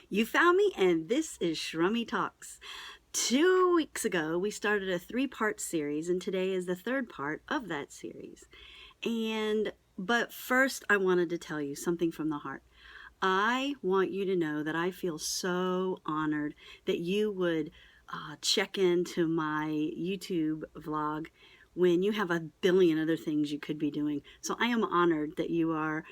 You found me, and this is Shrummy Talks. 2 weeks ago, we started a 3-part series, and today is the third part of that series. But first, I wanted to tell you something from the heart. I want you to know that I feel so honored that you would check into my YouTube vlog when you have a billion other things you could be doing. So I am honored that you are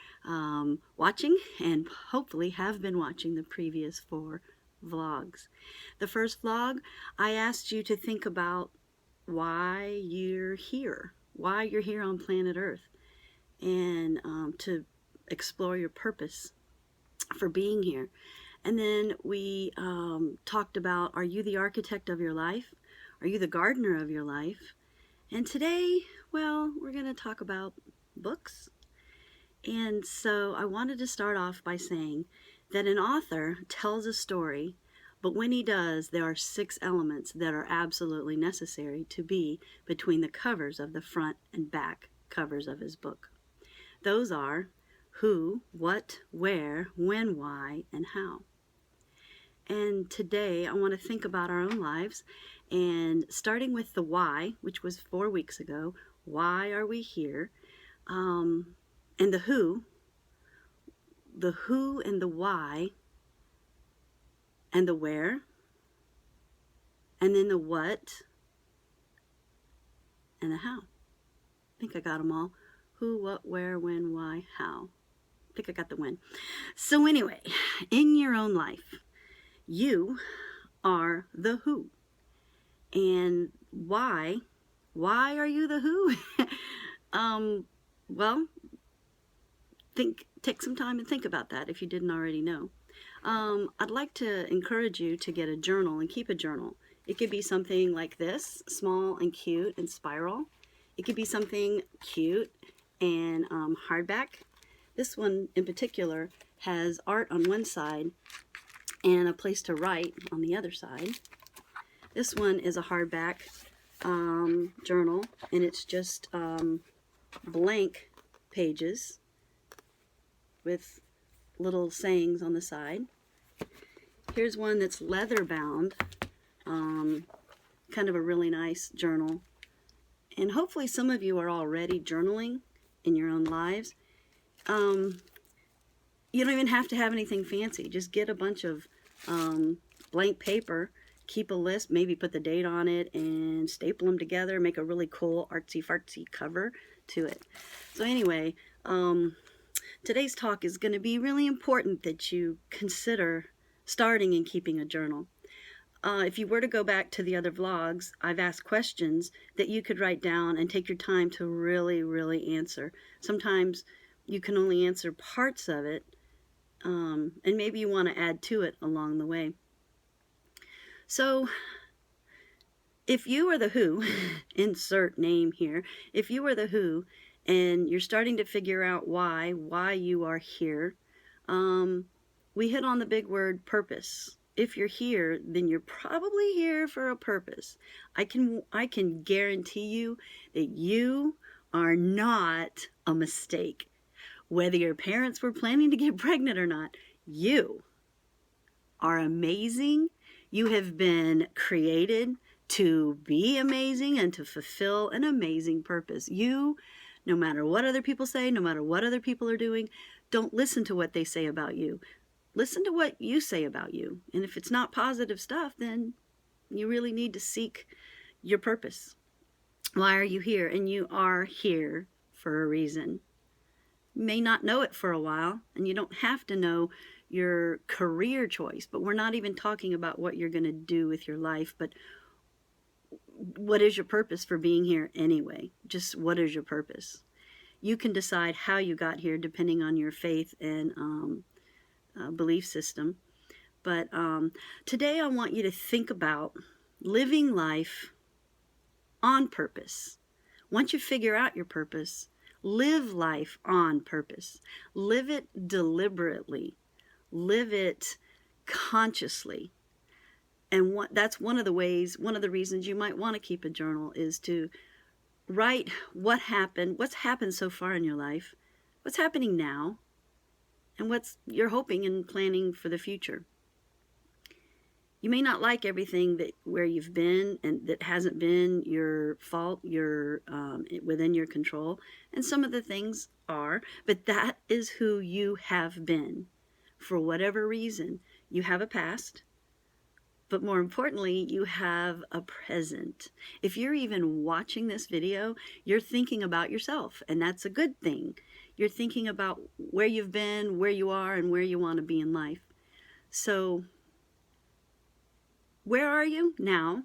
watching and hopefully have been watching the previous 4 vlogs. The first vlog, I asked you to think about why you're here on planet Earth, and to explore your purpose for being here. And then we talked about, are you the architect of your life? Are you the gardener of your life? And today, well, we're going to talk about books. And so I wanted to start off by saying that an author tells a story, but when he does, there are 6 elements that are absolutely necessary to be between the covers of the front and back covers of his book. Those are who, what, where, when, why, and how. And today I want to think about our own lives, and starting with the why, which was 4 weeks ago. Why are we here? And the who and the why, and the where, and then the what, and the how. I think I got them all. Who, what, where, when, why, how. I think I got the when. So anyway, in your own life, you are the who. And why are you the who? Well, take some time and think about that if you didn't already know. I'd like to encourage you to get a journal and keep a journal. It could be something like this, small and cute and spiral. It could be something cute and hardback. This one in particular has art on one side and a place to write on the other side. This one is a hardback journal, and it's just blank pages with little sayings on the side. Here's one that's leather bound, kind of a really nice journal. And hopefully some of you are already journaling in your own lives. You don't even have to have anything fancy. Just get a bunch of blank paper, keep a list, maybe put the date on it, and staple them together, make a really cool artsy-fartsy cover to it. So anyway, today's talk is going to be really important that you consider starting and keeping a journal. If you were to go back to the other vlogs, I've asked questions that you could write down and take your time to really answer. Sometimes you can only answer parts of it, and maybe you want to add to it along the way. So if you are the who, insert name here, if you are the who and you're starting to figure out why you are here, we hit on the big word purpose. If you're here, then you're probably here for a purpose. I can guarantee you that you are not a mistake. Whether your parents were planning to get pregnant or not, you are amazing. You have been created to be amazing and to fulfill an amazing purpose. You, no matter what other people say, no matter what other people are doing, don't listen to what they say about you. Listen to what you say about you. And if it's not positive stuff, then you really need to seek your purpose. Why are you here? And you are here for a reason. You may not know it for a while, and you don't have to know your career choice, but we're not even talking about what you're going to do with your life, but what is your purpose for being here anyway? Just what is your purpose? You can decide how you got here depending on your faith and belief system. But today I want you to think about living life on purpose. Once you figure out your purpose, live life on purpose. Live it deliberately. Live it consciously. And that's one of the reasons you might want to keep a journal is to write what's happened so far in your life, what's happening now, and what you're hoping and planning for the future. You may not like everything that where you've been and that hasn't been your fault, your within your control. And some of the things are, but that is who you have been. For whatever reason, you have a past, but more importantly, you have a present. If you're even watching this video, you're thinking about yourself, and that's a good thing. You're thinking about where you've been, where you are, and where you want to be in life. So, where are you now?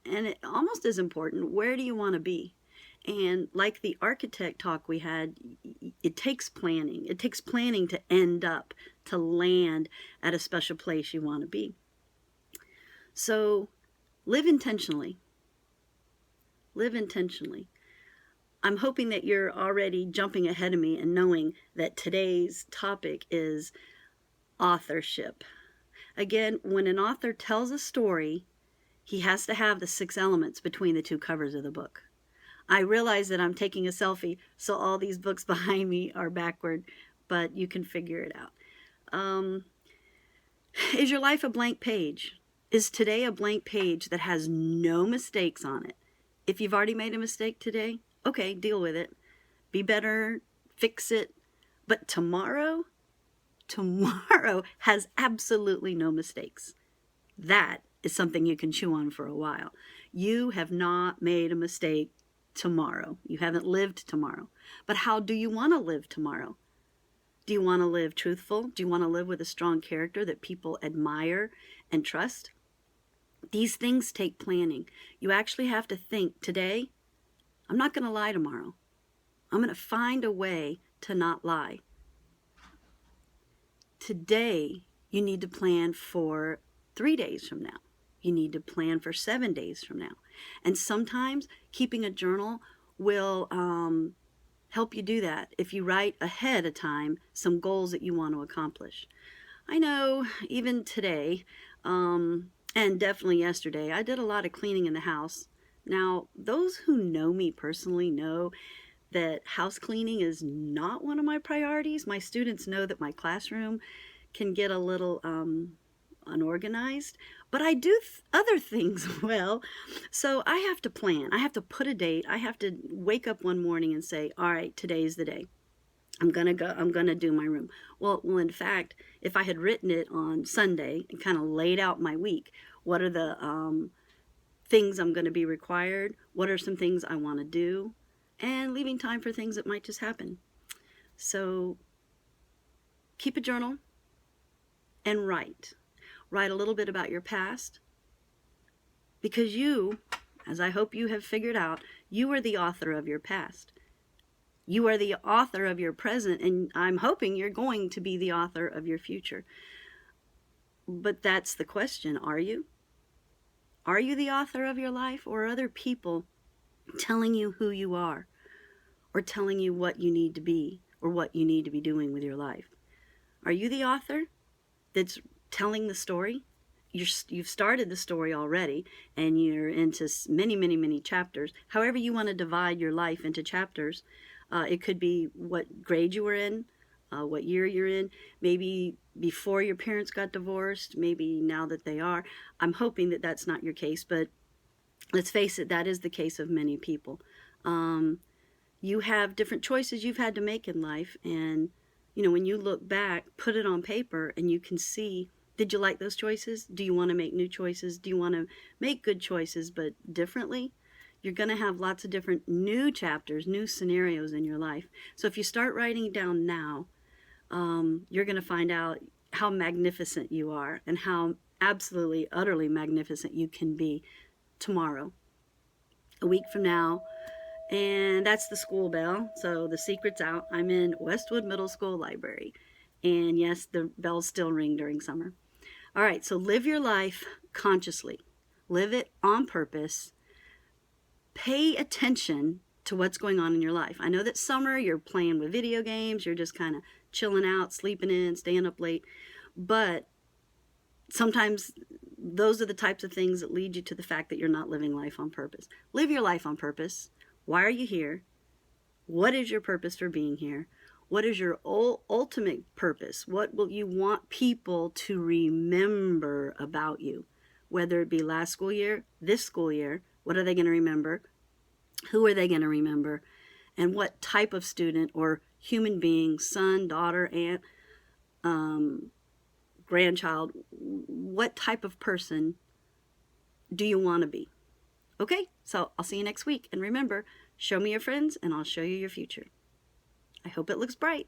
And it almost as important, where do you want to be? And like the architect talk we had, it takes planning. It takes planning to end up, to land at a special place you want to be. So live intentionally. Live intentionally. I'm hoping that you're already jumping ahead of me and knowing that today's topic is authorship. Again, when an author tells a story, he has to have the 6 elements between the 2 covers of the book. I realize that I'm taking a selfie, so all these books behind me are backward, but you can figure it out. Is your life a blank page? Is today a blank page that has no mistakes on it? If you've already made a mistake today, okay, deal with it. Be better, fix it. But tomorrow has absolutely no mistakes. That is something you can chew on for a while. You have not made a mistake tomorrow. You haven't lived tomorrow. But how do you want to live tomorrow? Do you want to live truthful? Do you want to live with a strong character that people admire and trust? These things take planning. You actually have to think, today, I'm not going to lie tomorrow. I'm going to find a way to not lie. Today, you need to plan for 3 days from now. You need to plan for 7 days from now. And sometimes keeping a journal will help you do that if you write ahead of time some goals that you want to accomplish. I know even today, and definitely yesterday, I did a lot of cleaning in the house. Now, those who know me personally know that house cleaning is not one of my priorities. My students know that my classroom can get a little unorganized, but I do other things well. So I have to plan. I have to put a date. I have to wake up one morning and say, all right, today's the day. I'm going to do my room. Well, in fact, if I had written it on Sunday and kind of laid out my week, what are the things I'm going to be required? What are some things I want to do? And leaving time for things that might just happen. So keep a journal and write. Write a little bit about your past, because you, as I hope you have figured out, you are the author of your past. You are the author of your present, and I'm hoping you're going to be the author of your future. But that's the question, are you? Are you the author of your life, or are other people telling you who you are, or telling you what you need to be, or what you need to be doing with your life? Are you the author that's telling the story? You've started the story already, and you're into many, many, many chapters. However you want to divide your life into chapters. It could be what grade you were in, what year you're in, maybe before your parents got divorced, maybe now that they are. I'm hoping that that's not your case, but let's face it, that is the case of many people. You have different choices you've had to make in life, and when you look back, put it on paper, and you can see, did you like those choices? Do you want to make new choices? Do you want to make good choices but differently? You're going to have lots of different new chapters, new scenarios in your life. So if you start writing down now, you're going to find out how magnificent you are and how absolutely, utterly magnificent you can be tomorrow, a week from now. And that's the school bell. So the secret's out. I'm in Westwood Middle School Library. And yes, the bells still ring during summer. All right, so live your life consciously. Live it on purpose. Pay attention to what's going on in your life. I know that summer you're playing with video games, you're just kind of chilling out, sleeping in, staying up late, but sometimes those are the types of things that lead you to the fact that you're not living life on purpose. Live your life on purpose. Why are you here? What is your purpose for being here? What is your ultimate purpose? What will you want people to remember about you? Whether it be last school year, this school year, what are they going to remember? Who are they going to remember? And what type of student or human being, son, daughter, aunt, grandchild, what type of person do you want to be? Okay, so I'll see you next week. And remember, show me your friends and I'll show you your future. I hope it looks bright.